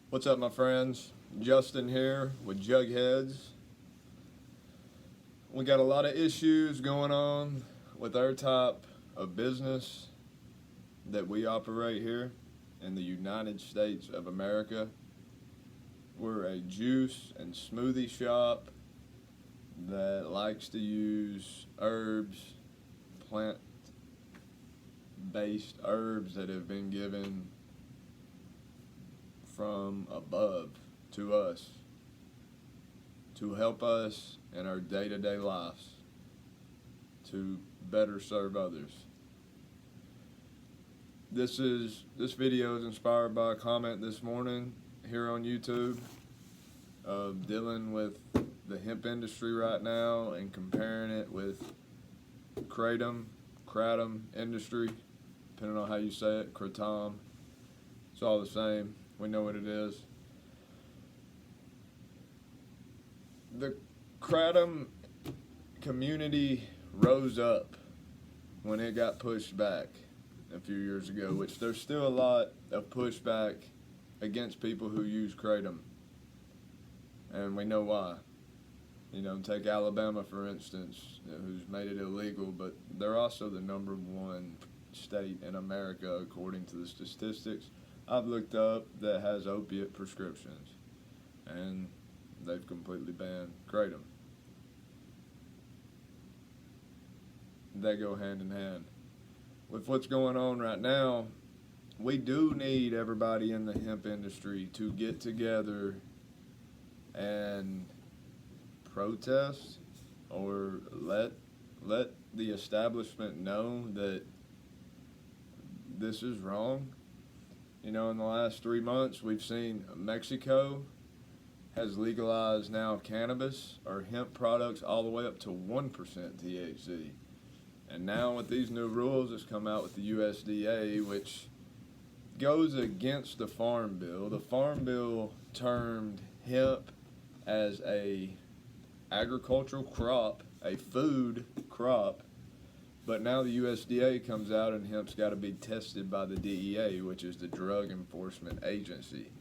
What's up, my friends? Justin here with Jughead'z. We got a lot of issues going on with our type of business that we operate here in the United States of America. We're a juice and smoothie shop that likes to use herbs, plant-based herbs that have been given from above to us to help us in our day-to-day lives to better serve others. This video is inspired by a comment this morning here on YouTube of dealing with the hemp industry right now and comparing it with Kratom industry, depending on how you say it, Kratom. It's all the same. We know what it is. The Kratom community rose up when it got pushed back a few years ago, which there's still a lot of pushback against people who use Kratom. And we know why. Take Alabama, for instance, who's made it illegal, but they're also the #1 state in America, according to the statistics I've looked up, that has opiate prescriptions, and they've completely banned Kratom. They go hand in hand. With what's going on right now, we do need everybody in the hemp industry to get together and protest or let the establishment know that this is wrong. In the last 3 months, we've seen Mexico has legalized now cannabis or hemp products all the way up to 1% THC. And now with these new rules that's come out with the USDA, which goes against the Farm Bill. The Farm Bill termed hemp as a agricultural crop, a food crop, but now the USDA comes out and hemp's got to be tested by the DEA, which is the Drug Enforcement Agency.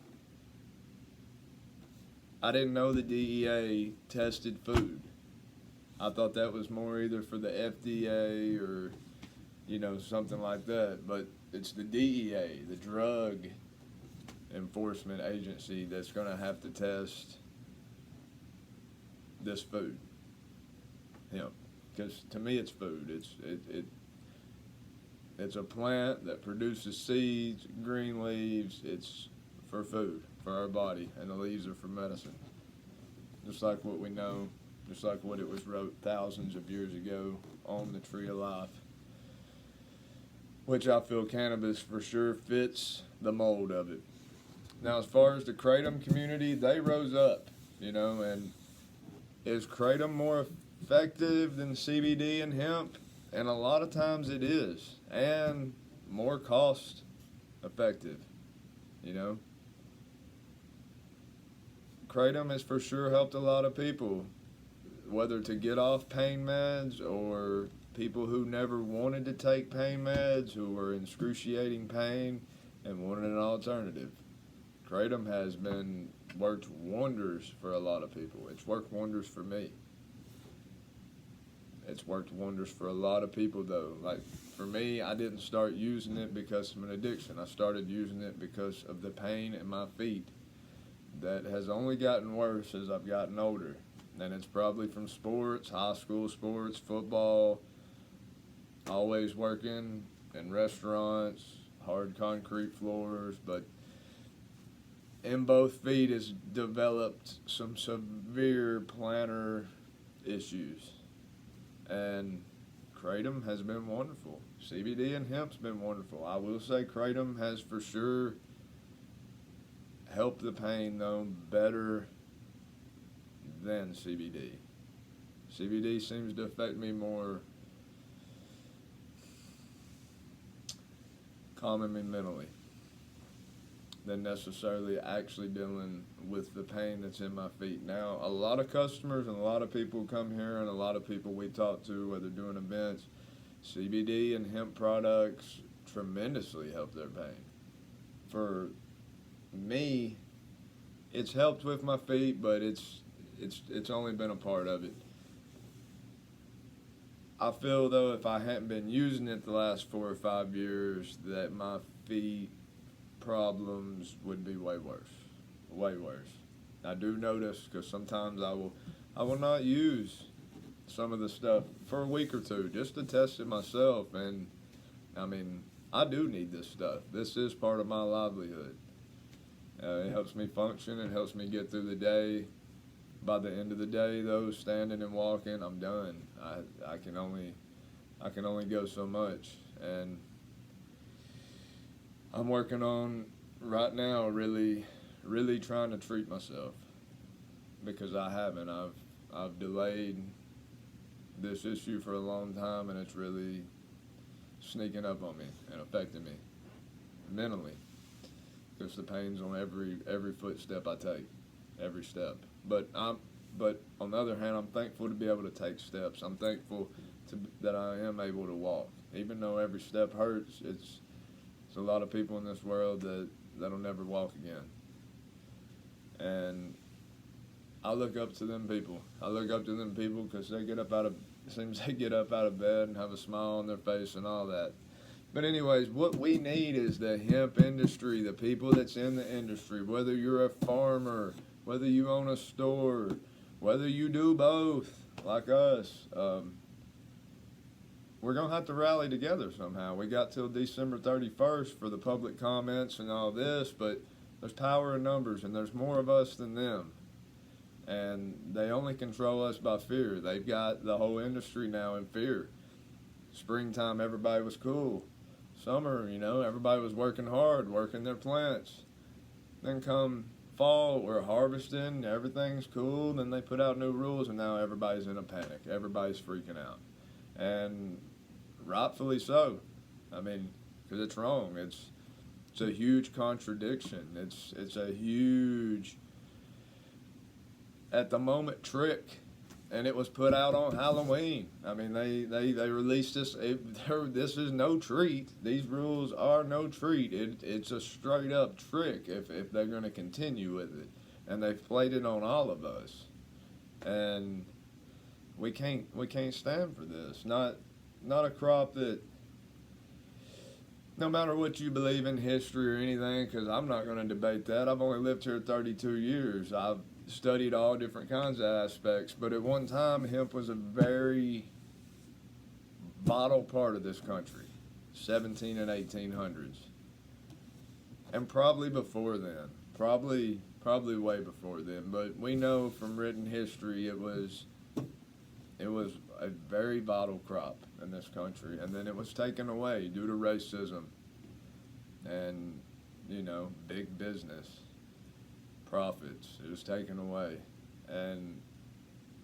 I didn't know the DEA tested food. I thought that was more either for the FDA or, something like that. But it's the DEA, the Drug Enforcement Agency, that's going to have to test this food, hemp. Because to me, it's food. It's a plant that produces seeds, green leaves. It's for food, for our body, and the leaves are for medicine. Just like what we know, just like what it was wrote thousands of years ago on the Tree of Life, which I feel cannabis for sure fits the mold of it. Now, as far as the Kratom community, they rose up, and is Kratom more effective than CBD and hemp? And a lot of times it is, and more cost effective. Kratom has for sure helped a lot of people, whether to get off pain meds or people who never wanted to take pain meds, who were in excruciating pain and wanted an alternative. Kratom has worked wonders for a lot of people. It's worked wonders for me. It's worked wonders for a lot of people, though. Like, for me, I didn't start using it because of an addiction. I started using it because of the pain in my feet that has only gotten worse as I've gotten older. And it's probably from sports, high school sports, football, always working in restaurants, hard concrete floors, but in both feet has developed some severe plantar issues. And Kratom has been wonderful. CBD and hemp's been wonderful. I will say Kratom has for sure helped the pain, though, better than CBD. CBD seems to affect me more, calming me mentally, than necessarily actually dealing with the pain that's in my feet. Now, a lot of customers and a lot of people come here and a lot of people we talk to, whether doing events, CBD and hemp products tremendously help their pain. For me, it's helped with my feet, but it's only been a part of it. I feel though if I hadn't been using it the last 4 or 5 years, that my feet problems would be way worse. I do notice because sometimes I will not use some of the stuff for a week or two just to test it myself, and I mean I do need this stuff. This is part of my livelihood. It helps me function. It helps me get through the day. By the end of the day, though, standing and walking, I'm done. I can only go so much, and I'm working on right now really trying to treat myself because I haven't. I've delayed this issue for a long time, and it's really sneaking up on me and affecting me mentally because the pain's on every footstep I take, every step. But on the other hand, I'm thankful to be able to take steps. I'm thankful that I am able to walk, even though every step hurts. It's a lot of people in this world that'll never walk again, and I look up to them people. I look up to them people because they get up out of bed and have a smile on their face and all that. But anyways, what we need is the hemp industry, the people that's in the industry, whether you're a farmer, whether you own a store, whether you do both, like us, we're going to have to rally together somehow. We got till December 31st for the public comments and all this, but there's power in numbers, and there's more of us than them. And they only control us by fear. They've got the whole industry now in fear. Springtime, everybody was cool. Summer, everybody was working hard, working their plants. Then come fall, we're harvesting, everything's cool, then they put out new rules, and now everybody's in a panic. Everybody's freaking out. And rightfully so. I mean, because it's wrong. It's a huge contradiction. It's a huge, at the moment, trick. And it was put out on Halloween. I mean, they released this. This is no treat. These rules are no treat. It's a straight up trick if they're going to continue with it. And they've played it on all of us. And we can't stand for this. Not a crop that, no matter what you believe in history or anything, because I'm not going to debate that. I've only lived here 32 years. I've studied all different kinds of aspects, but at one time hemp was a very vital part of this country, 17 and 1800s, and probably before then, probably way before then. But we know from written history it was a very vital crop in this country, and then it was taken away due to racism and big business profits. It was taken away, and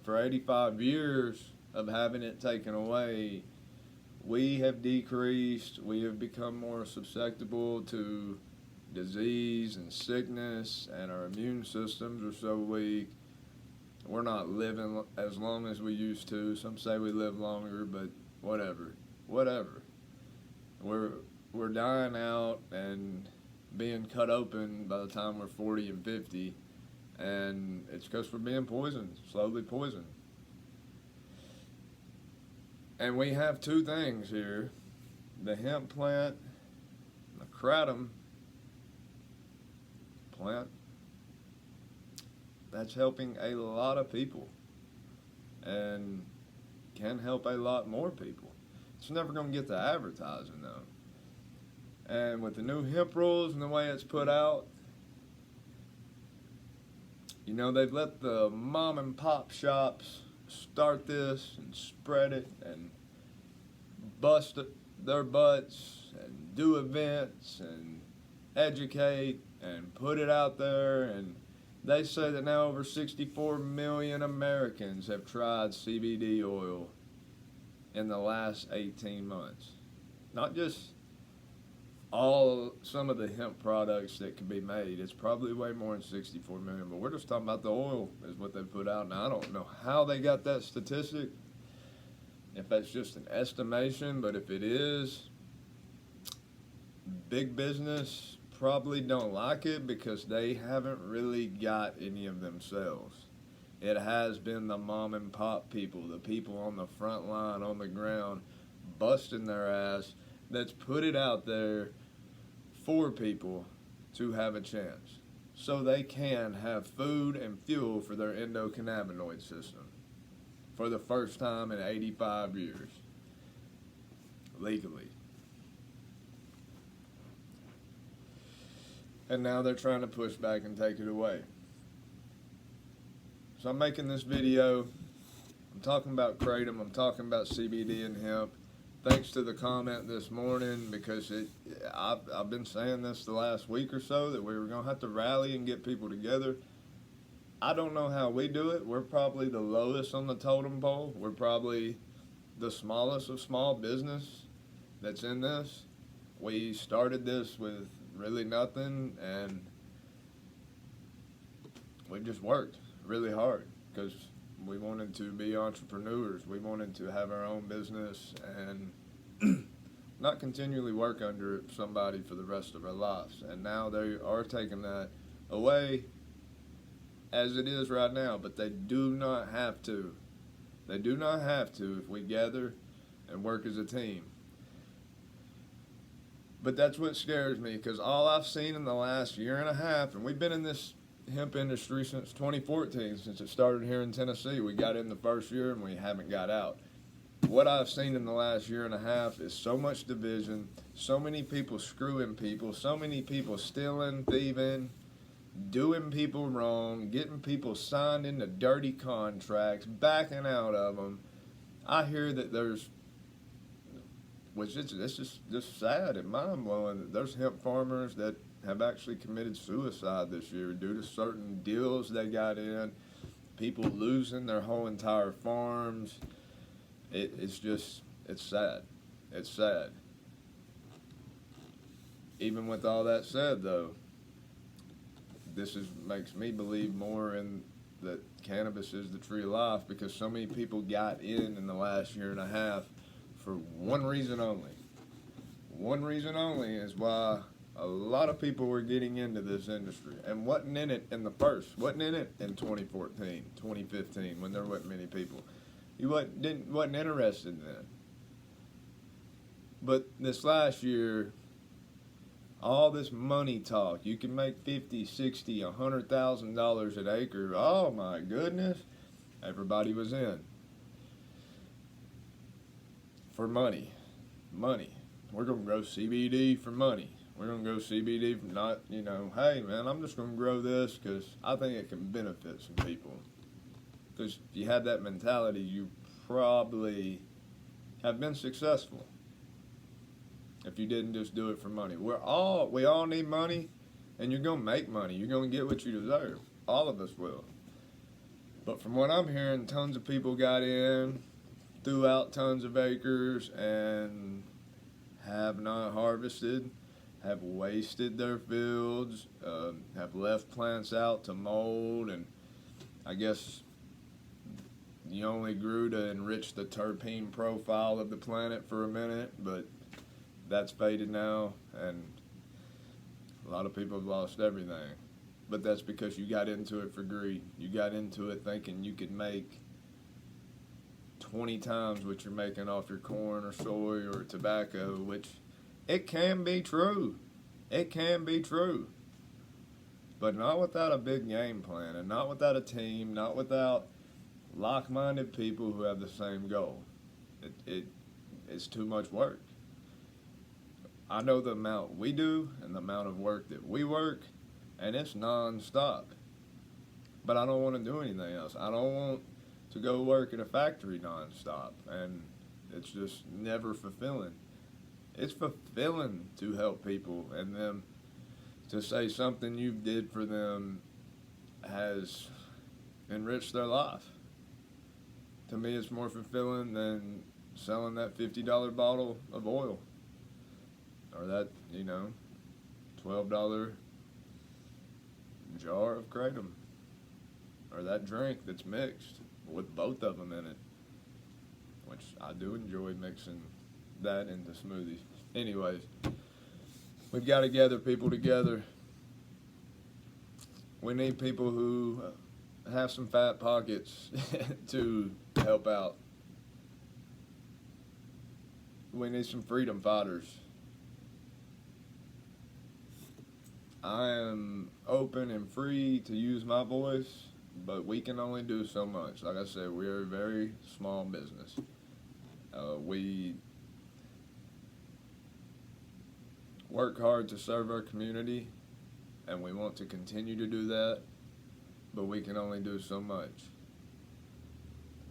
for 85 years of having it taken away, we have decreased. We have become more susceptible to disease and sickness, and our immune systems are so weak. We're not living as long as we used to. Some say we live longer, but whatever. We're dying out and being cut open by the time we're 40 and 50, and it's because we're being poisoned, slowly poisoned. And we have two things here, the hemp plant, the Kratom plant, that's helping a lot of people and can help a lot more people. It's never going to get the advertising though. And with the new hemp rules and the way it's put out, they've let the mom and pop shops start this and spread it and bust their butts and do events and educate and put it out there. And they say that now over 64 million Americans have tried CBD oil in the last 18 months. Not just some of the hemp products that can be made. It's probably way more than 64 million, but we're just talking about the oil is what they put out. Now, I don't know how they got that statistic, if that's just an estimation, but if it is, big business probably don't like it because they haven't really got any of themselves. It has been the mom and pop people, the people on the front line, on the ground, busting their ass, that's put it out there for people to have a chance. So they can have food and fuel for their endocannabinoid system for the first time in 85 years, legally. And now they're trying to push back and take it away. So I'm making this video. I'm talking about Kratom. I'm talking about CBD and hemp. Thanks to the comment this morning, because I've been saying this the last week or so, that we were going to have to rally and get people together. I don't know how we do it. We're probably the lowest on the totem pole. We're probably the smallest of small business that's in this. We started this with really nothing, and we just worked really hard because we wanted to be entrepreneurs. We wanted to have our own business and not continually work under somebody for the rest of our lives. And now they are taking that away as it is right now, but they do not have to. They do not have to if we gather and work as a team. But that's what scares me, because all I've seen in the last year and a half, and we've been in this hemp industry since 2014, since it started here in Tennessee. We got in the first year and we haven't got out. What I've seen in the last year and a half is so much division, so many people screwing people, so many people stealing, thieving, doing people wrong, getting people signed into dirty contracts, backing out of them. I hear that there's, which it's just sad and mind-blowing, that there's hemp farmers that have actually committed suicide this year due to certain deals they got in, people losing their whole entire farms. It's sad. It's sad. Even with all that said, though, makes me believe more in that cannabis is the tree of life, because so many people got in the last year and a half for one reason only. One reason only is why a lot of people were getting into this industry and wasn't in it wasn't in it in 2014, 2015, when there wasn't many people. You wasn't interested in that. But this last year, all this money talk, you can make $50, $60, $100,000 an acre. Oh my goodness. Everybody was in. For money. Money. We're going to grow CBD for money. We're going to grow CBD for not, hey man, I'm just going to grow this because I think it can benefit some people. Because if you had that mentality, you probably have been successful. If you didn't just do it for money. We all need money, and you're going to make money. You're going to get what you deserve. All of us will. But from what I'm hearing, tons of people got in, threw out tons of acres, and have not harvested, have wasted their fields, have left plants out to mold, and I guess you only grew to enrich the terpene profile of the planet for a minute, but that's faded now, and a lot of people have lost everything. But that's because you got into it for greed. You got into it thinking you could make 20 times what you're making off your corn or soy or tobacco, which it can be true. It can be true. But not without a big game plan, and not without a team, not without like-minded people who have the same goal. It's too much work. I know the amount we do and the amount of work that we work, and it's non-stop. But I don't want to do anything else. I don't want to go work in a factory non-stop, and it's just never fulfilling. It's fulfilling to help people, and them to say something you did for them has enriched their life. To me, it's more fulfilling than selling that $50 bottle of oil, or that, $12 jar of Kratom, or that drink that's mixed with both of them in it, which I do enjoy mixing that into smoothies. Anyways, We've got to gather people together. We need people who have some fat pockets to help out. We need some freedom fighters. I am open and free to use my voice, but we can only do so much. Like I said, we are a very small business. We work hard to serve our community, and we want to continue to do that, but we can only do so much.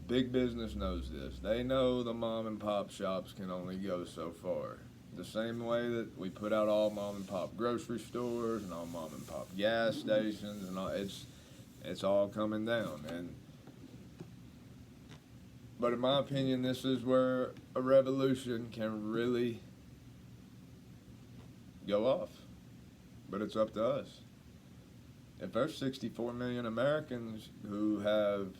Big business knows this. They know the mom and pop shops can only go so far. The same way that we put out all mom and pop grocery stores and all mom and pop gas stations and all, it's all coming down. But in my opinion, this is where a revolution can really go off. But it's up to us. If there's 64 million Americans who have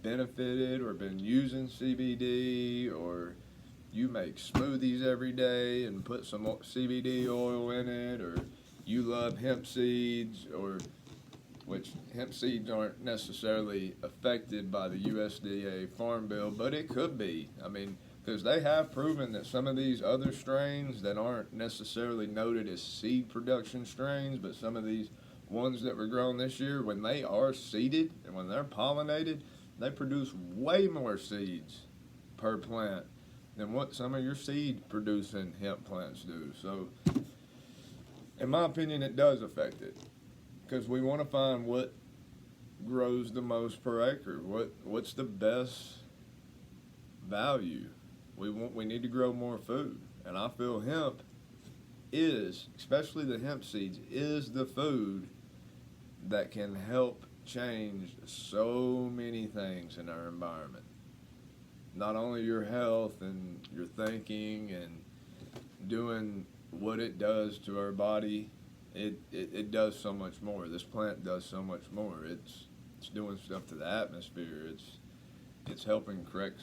benefited or been using CBD, or you make smoothies every day and put some CBD oil in it, or you love hemp seeds, or which hemp seeds aren't necessarily affected by the USDA Farm Bill, but it could be. I mean, because they have proven that some of these other strains that aren't necessarily noted as seed production strains, but some of these ones that were grown this year, when they are seeded and when they're pollinated, they produce way more seeds per plant than what some of your seed producing hemp plants do. So in my opinion, it does affect it, because we want to find what grows the most per acre, what's the best value. We need to grow more food, and I feel hemp is, especially the hemp seeds, is the food that can help change so many things in our environment. Not only your health and your thinking and doing what it does to our body, it does so much more. This plant does so much more. It's doing stuff to the atmosphere. It's helping correct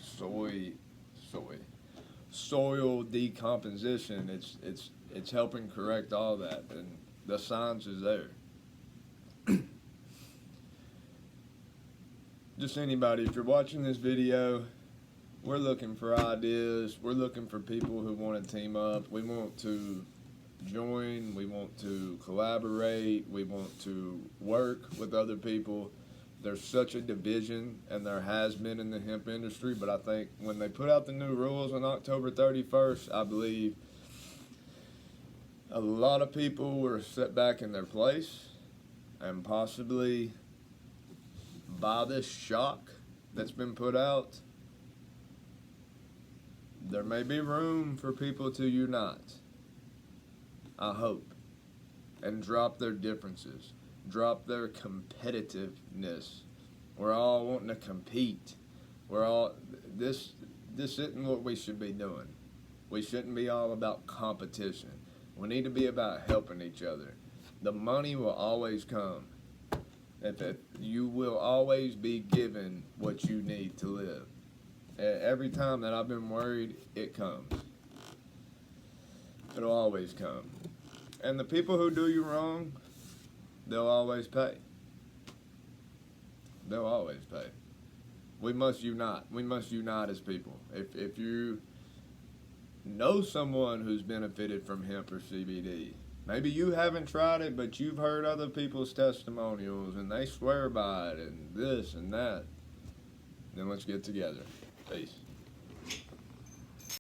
soil decomposition. It's helping correct all that, and the science is there. Just anybody, if you're watching this video, we're looking for ideas. We're looking for people who want to team up. We want to join. We want to collaborate. We want to work with other people. There's such a division, and there has been in the hemp industry, but I think when they put out the new rules on October 31st, I believe a lot of people were set back in their place, and possibly by this shock that's been put out, there may be room for people to unite, I hope, and drop their differences, drop their competitiveness. We're all wanting to compete. This isn't what we should be doing. We shouldn't be all about competition. We need to be about helping each other. The money will always come. You will always be given what you need to live. Every time that I've been worried, it comes. It'll always come. And the people who do you wrong, they'll always pay. They'll always pay. We must unite. We must unite as people. If you know someone who's benefited from hemp or CBD, maybe you haven't tried it, but you've heard other people's testimonials and they swear by it and this and that, then let's get together. Peace.